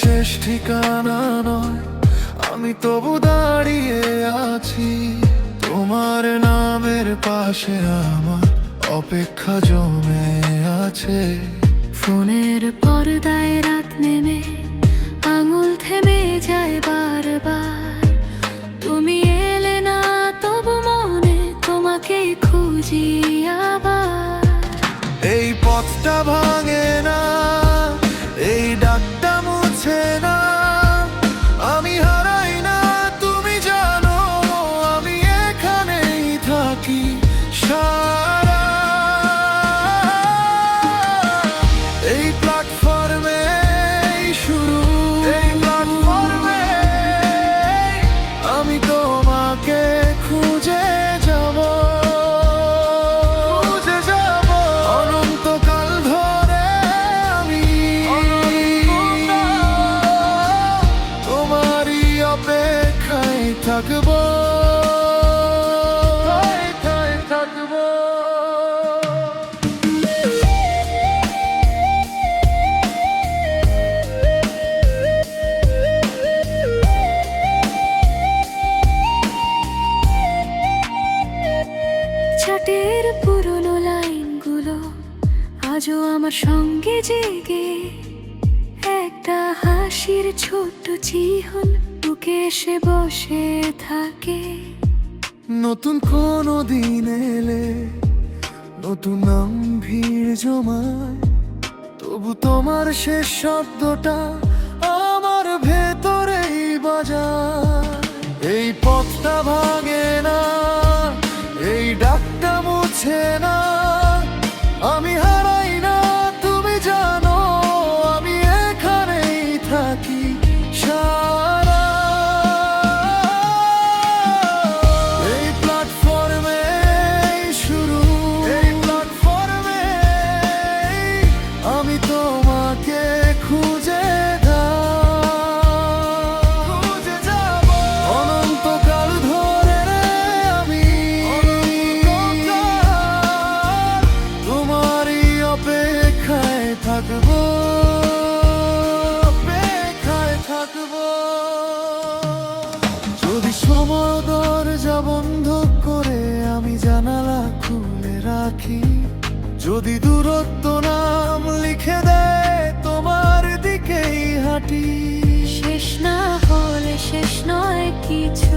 শেষ ঠিকানা নয়, আমি তবু দাঁড়িয়ে আছি তোমার নামের পাশে, আমার অপেক্ষা জমে আছে। ফোনের পর্দায় রাত নেমে আঙুল থেমে যায় বারবার, তুমি এলে না তবু মনে তোমাকেই খুঁজি আবার। এই পথটা ভাঙে না, এই ডাকটা মুছে না, আমি হারাই না তুমি জানো, আমি এখানেই থাকি সারা। এই প্ল্যাটফর্মে শুরু, এই প্ল্যাটফর্মে আমি তোমাকে খুঁজে যাব, খুঁজে যাব অনন্তকাল ধরে। আমি তোমারই অপেক্ষায় থাকবো, থাকবো। চাটের পুরনো লাইনগুলো আজও আমার সঙ্গে জেগে, একটা হাসির ছোট্ট চিহ্ন বুকে এসে বসে থাকে। নতুন কোনো দিন এলে নতুন নাম ভিড় জমায়, তবু তোমার শেষ শব্দটা আমার ভেতরেই বাজায়। এই পথটা ভাঙে না, এই ডাকটা মুছে না, আমি হারাই না তুমি জানো, আমি এখানেই থাকি সারা। এই প্ল্যাটফর্মে শুরু, এই প্ল্যাটফর্মে আমি তোমাকে খুঁজে খুঁজে যাব অনন্তকাল ধরে। আমি তোমারই অপেক্ষায় থাকবো, অপেক্ষায় থাকবো। যদি সময় দরজা বন্ধ করে আমি জানালা খুলে রাখি, যদি দূরত্ব নাম লিখে দেয় তোমার দিকেই হাঁটি, শেষ না হলে শেষ নয় কিছু,